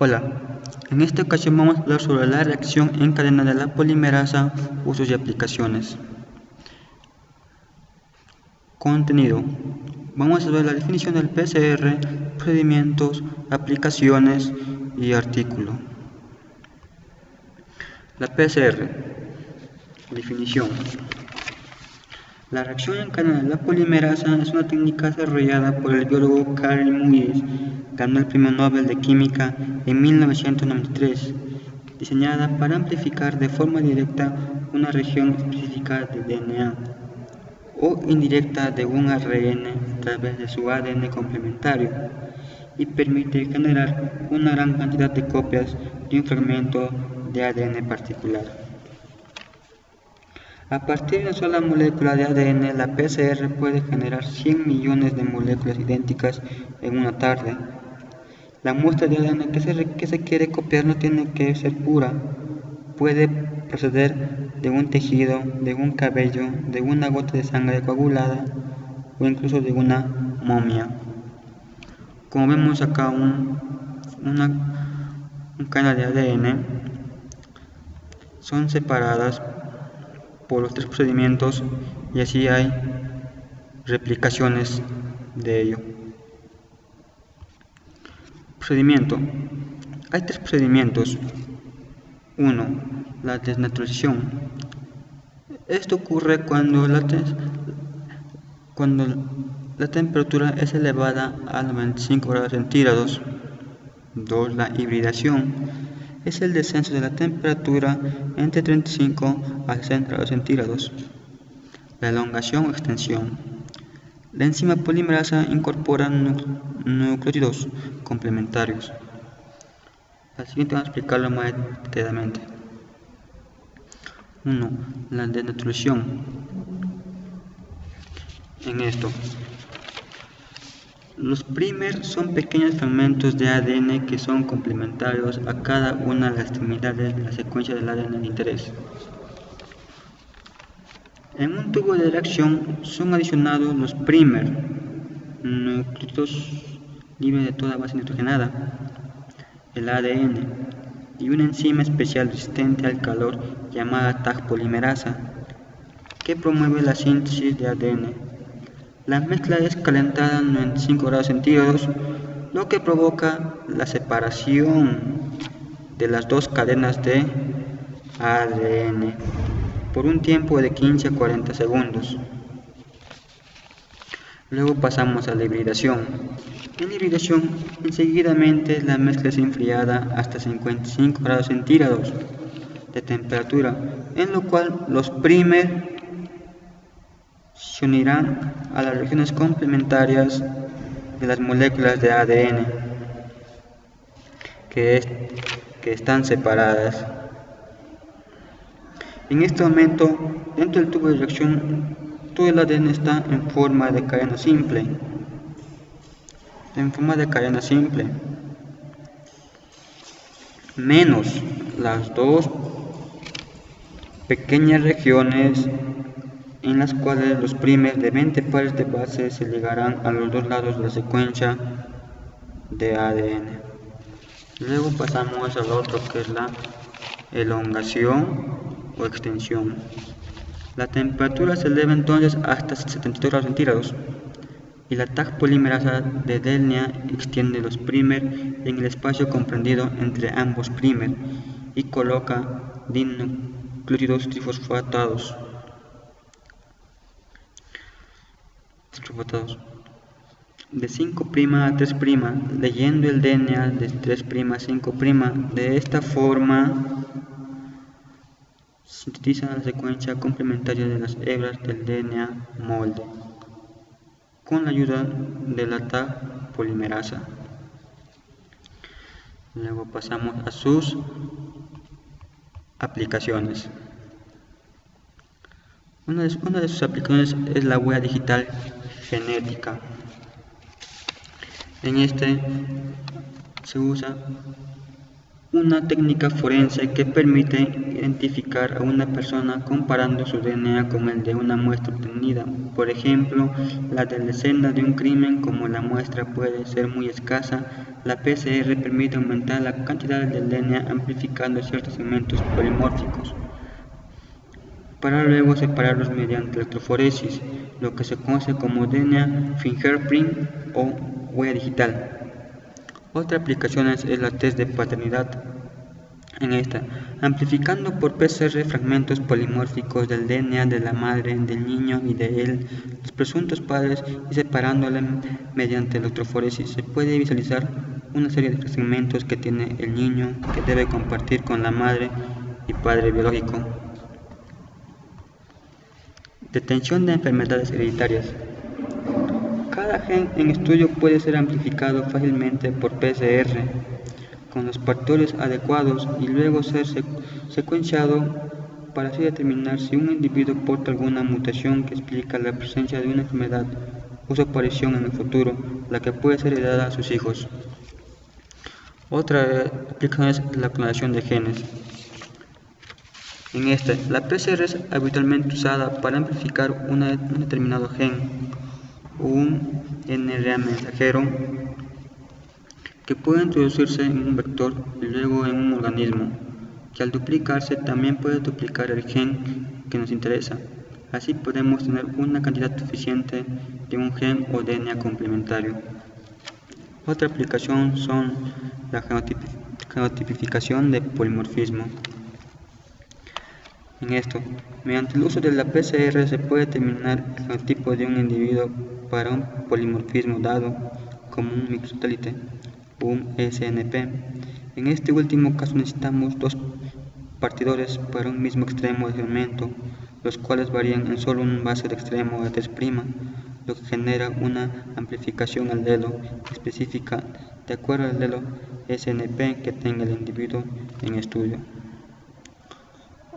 Hola, en esta ocasión vamos a hablar sobre la reacción en cadena de la polimerasa, usos y aplicaciones. Contenido. Vamos a ver la definición del PCR, procedimientos, aplicaciones y artículo. La PCR. Definición. La reacción en cadena de la polimerasa es una técnica desarrollada por el biólogo Carl Muir. Ganó el Premio Nobel de Química en 1993, diseñada para amplificar de forma directa una región específica de DNA o indirecta de un ARN a través de su ADN complementario y permite generar una gran cantidad de copias de un fragmento de ADN particular. A partir de una sola molécula de ADN, la PCR puede generar 100 millones de moléculas idénticas en una tarde. La muestra de ADN que se quiere copiar no tiene que ser pura. Puede proceder de un tejido, de un cabello, de una gota de sangre coagulada o incluso de una momia. Como vemos acá un cadena de ADN son separadas por los tres procedimientos y así hay replicaciones de ello. Procedimiento. Hay tres procedimientos. 1. La desnaturalización. Esto ocurre cuando la temperatura es elevada a 95 grados centígrados. 2. La hibridación. Es el descenso de la temperatura entre 35 a 60 grados centígrados. La elongación o extensión. La enzima polimerasa incorpora nucleótidos complementarios. Al siguiente vamos a explicarlo más detalladamente. 1. La desnaturalización. En esto, los primers son pequeños fragmentos de ADN que son complementarios a cada una de las extremidades de la secuencia del ADN de interés. En un tubo de reacción son adicionados los primers, nucleótidos libres de toda base nitrogenada, el ADN y una enzima especial resistente al calor llamada Taq polimerasa, que promueve la síntesis de ADN. La mezcla es calentada a 95 grados centígrados, lo que provoca la separación de las dos cadenas de ADN por un tiempo de 15 a 40 segundos. Luego pasamos a la hibridación. En la hibridación, enseguidamente la mezcla es enfriada hasta 55 grados centígrados de temperatura, en lo cual los primers se unirán a las regiones complementarias de las moléculas de ADN que están separadas. En este momento, dentro del tubo de reacción, todo el ADN está en forma de cadena simple. Menos las dos pequeñas regiones en las cuales los primers de 20 pares de bases se ligarán a los dos lados de la secuencia de ADN. Luego pasamos al otro, que es la elongación o extensión. La temperatura se eleva entonces hasta 72 grados centígrados y la Taq polimerasa de DNA extiende los primers en el espacio comprendido entre ambos primers y coloca dinucleótidos trifosfatados de 5' a 3', leyendo el DNA de 3' a 5'. De esta forma sintetizan la secuencia complementaria de las hebras del DNA molde con la ayuda de la Taq polimerasa. Luego pasamos a sus aplicaciones. Una de sus aplicaciones es la huella digital genética. En este se usa una técnica forense que permite identificar a una persona comparando su DNA con el de una muestra obtenida. Por ejemplo, la de la escena de un crimen. Como la muestra puede ser muy escasa, la PCR permite aumentar la cantidad del DNA amplificando ciertos segmentos polimórficos, para luego separarlos mediante electroforesis, lo que se conoce como DNA fingerprint o huella digital. Otra aplicación es la test de paternidad. En esta, amplificando por PCR fragmentos polimórficos del DNA de la madre, del niño y de los presuntos padres, y separándolos mediante electroforesis, se puede visualizar una serie de segmentos que tiene el niño que debe compartir con la madre y padre biológico. Detención de enfermedades hereditarias. Cada gen en estudio puede ser amplificado fácilmente por PCR con los factores adecuados y luego ser secuenciado para así determinar si un individuo porta alguna mutación que explica la presencia de una enfermedad o su aparición en el futuro, la que puede ser heredada a sus hijos. Otra aplicación es la clonación de genes. En esta, la PCR es habitualmente usada para amplificar un determinado gen o un RNA mensajero que puede introducirse en un vector y luego en un organismo, que al duplicarse también puede duplicar el gen que nos interesa. Así podemos tener una cantidad suficiente de un gen o DNA complementario. Otra aplicación son la genotipificación de polimorfismo. En esto, mediante el uso de la PCR se puede determinar el genotipo de un individuo para un polimorfismo dado, como un microsatélite o un SNP. En este último caso necesitamos dos partidores para un mismo extremo del segmento, los cuales varían en solo un base de extremo de 3', lo que genera una amplificación alelo específica de acuerdo al alelo SNP que tenga el individuo en estudio.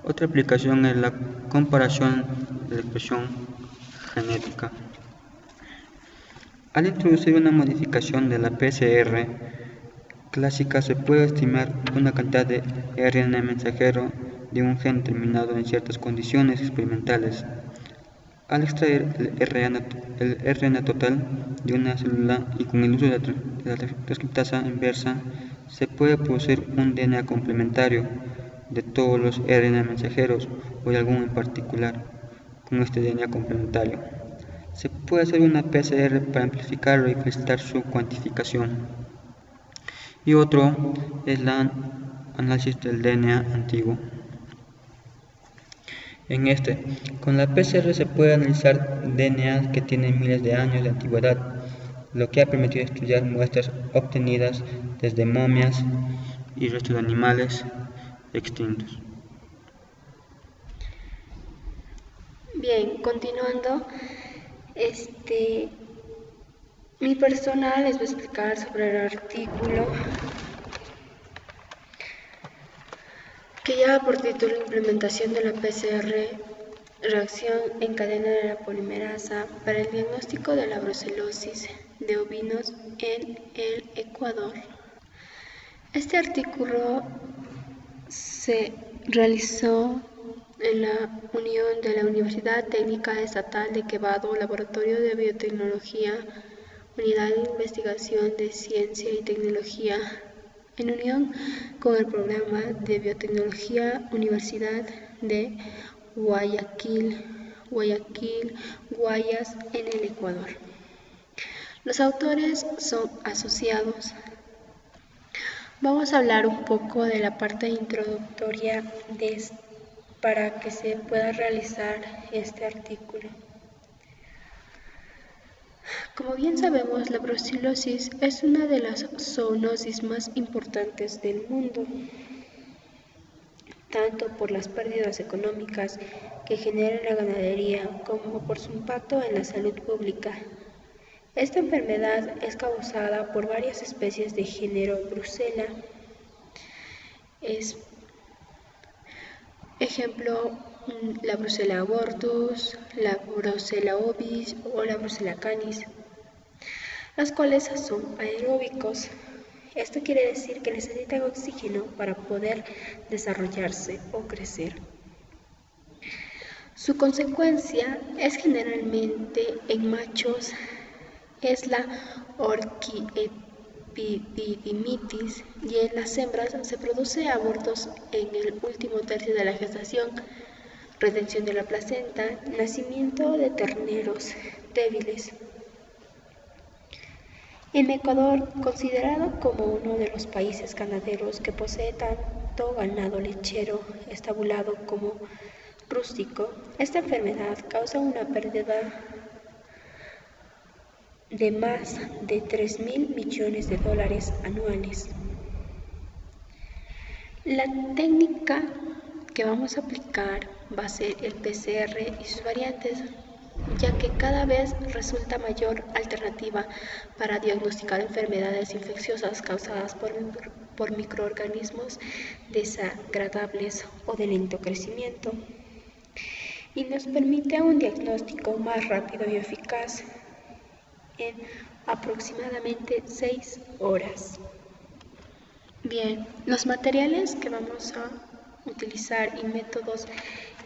Otra aplicación es la comparación de la expresión genética. Al introducir una modificación de la PCR clásica se puede estimar una cantidad de RNA mensajero de un gen determinado en ciertas condiciones experimentales. Al extraer el RNA total de una célula y con el uso de la transcriptasa inversa, se puede producir un DNA complementario de todos los RNA mensajeros o de alguno en particular. Con este DNA complementario se puede hacer una PCR para amplificarlo y facilitar su cuantificación. Y otro es el análisis del DNA antiguo. En este, con la PCR se puede analizar DNA que tienen miles de años de antigüedad, lo que ha permitido estudiar muestras obtenidas desde momias y restos de animales extintos. Bien, continuando, mi persona les va a explicar sobre el artículo que lleva por título Implementación de la PCR, reacción en cadena de la polimerasa para el diagnóstico de la brucelosis de ovinos en el Ecuador. Este artículo se realizó en la unión de la Universidad Técnica Estatal de Quevedo, Laboratorio de Biotecnología, Unidad de Investigación de Ciencia y Tecnología, en unión con el Programa de Biotecnología Universidad de Guayaquil, Guayas, en el Ecuador. Los autores son asociados. Vamos a hablar un poco de la parte introductoria para que se pueda realizar este artículo. Como bien sabemos, la brucelosis es una de las zoonosis más importantes del mundo, tanto por las pérdidas económicas que genera la ganadería como por su impacto en la salud pública. Esta enfermedad es causada por varias especies de género Brucella. Ejemplo, la Brucella abortus, la Brucella ovis o la Brucella canis, las cuales son aeróbicos Esto quiere decir que necesitan oxígeno para poder desarrollarse o crecer. Su consecuencia es generalmente en machos es la orquiepididimitis y en las hembras se produce abortos en el último tercio de la gestación, retención de la placenta, nacimiento de terneros débiles. En Ecuador, considerado como uno de los países ganaderos que posee tanto ganado lechero estabulado como rústico, esta enfermedad causa una pérdida de más de 3.000 millones de dólares anuales. La técnica que vamos a aplicar va a ser el PCR y sus variantes, ya que cada vez resulta mayor alternativa para diagnosticar enfermedades infecciosas causadas por microorganismos desagradables o de lento crecimiento, y nos permite un diagnóstico más rápido y eficaz en aproximadamente 6 horas. Bien, los materiales que vamos a utilizar y métodos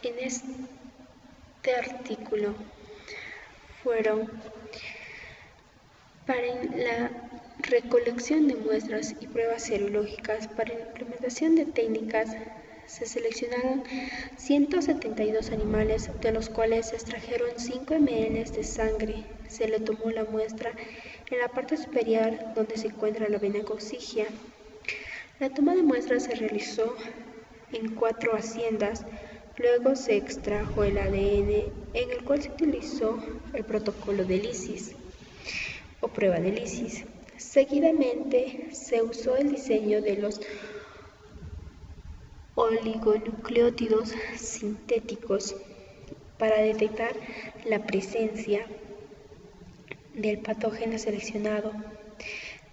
en este artículo fueron para la recolección de muestras y pruebas serológicas. Para la implementación de técnicas se seleccionaron 172 animales, de los cuales se extrajeron 5 ml de sangre. Se le tomó la muestra en la parte superior donde se encuentra la vena coccigia. La toma de muestras se realizó en 4 haciendas. Luego se extrajo el ADN, en el cual se utilizó el protocolo de lisis o prueba de lisis. Seguidamente se usó el diseño de los oligonucleótidos sintéticos para detectar la presencia del patógeno seleccionado.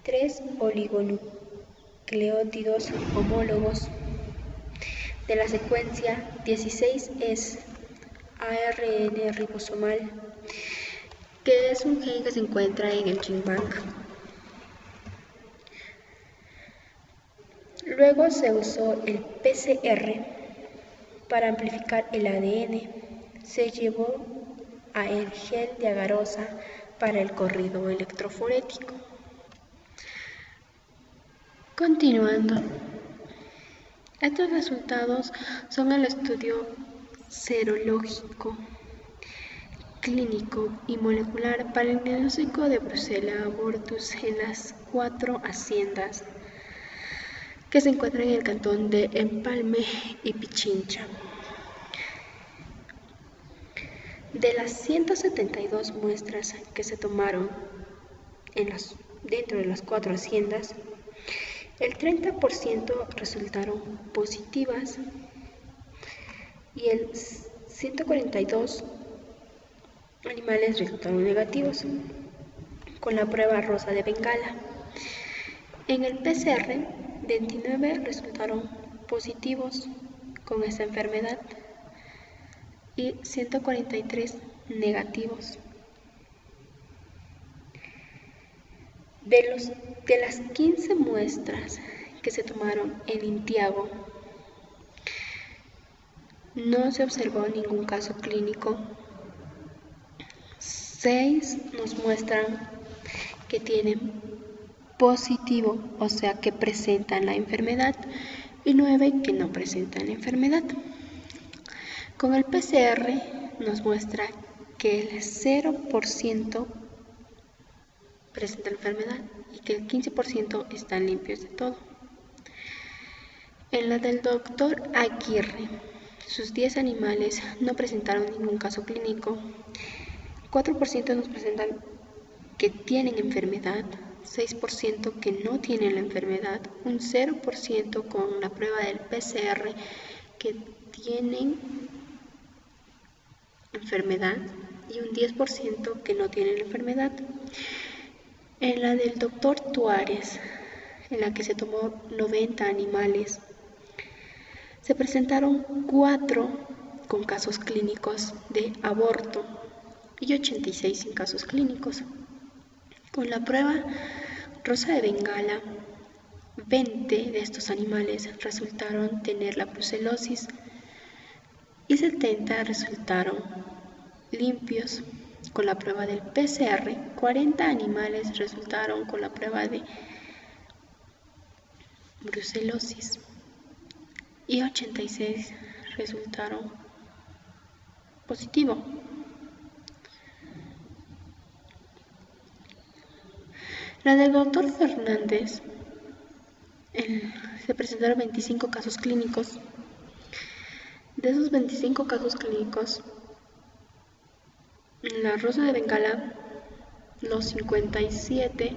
3 oligonucleótidos homólogos de la secuencia 16 es ARN ribosomal, que es un gen que se encuentra en el Gene Bank. Luego se usó el PCR para amplificar el ADN. Se llevó a el gel de agarosa para el corrido electroforético. Continuando, estos resultados son el estudio serológico, clínico y molecular para el diagnóstico de Brucella abortus en las 4 haciendas que se encuentran en el cantón de Empalme y Pichincha. De las 172 muestras que se tomaron dentro de las 4 haciendas, el 30% resultaron positivas y el 142 animales resultaron negativos con la prueba rosa de Bengala. En el PCR, 29 resultaron positivos con esta enfermedad y 143 negativos. De las 15 muestras que se tomaron en Intiago, no se observó ningún caso clínico. 6 nos muestran que tienen positivo, o sea que presentan la enfermedad, y 9 que no presentan la enfermedad. Con el PCR nos muestra que el 0% presenta la enfermedad y que el 15% están limpios de todo. En la del doctor Aguirre, sus 10 animales no presentaron ningún caso clínico. 4% nos presentan que tienen enfermedad, 6% que no tienen la enfermedad, un 0% con la prueba del PCR que tienen enfermedad y un 10% que no tienen la enfermedad. En la del doctor Tuárez, en la que se tomó 90 animales, se presentaron 4 con casos clínicos de aborto y 86 sin casos clínicos. Con la prueba rosa de Bengala 20 de estos animales resultaron tener la brucelosis y 70 resultaron limpios con la prueba del PCR. 40 animales resultaron con la prueba de brucelosis y 86 resultaron positivo. La del doctor Fernández, se presentaron 25 casos clínicos. De esos 25 casos clínicos, la rosa de Bengala, los 57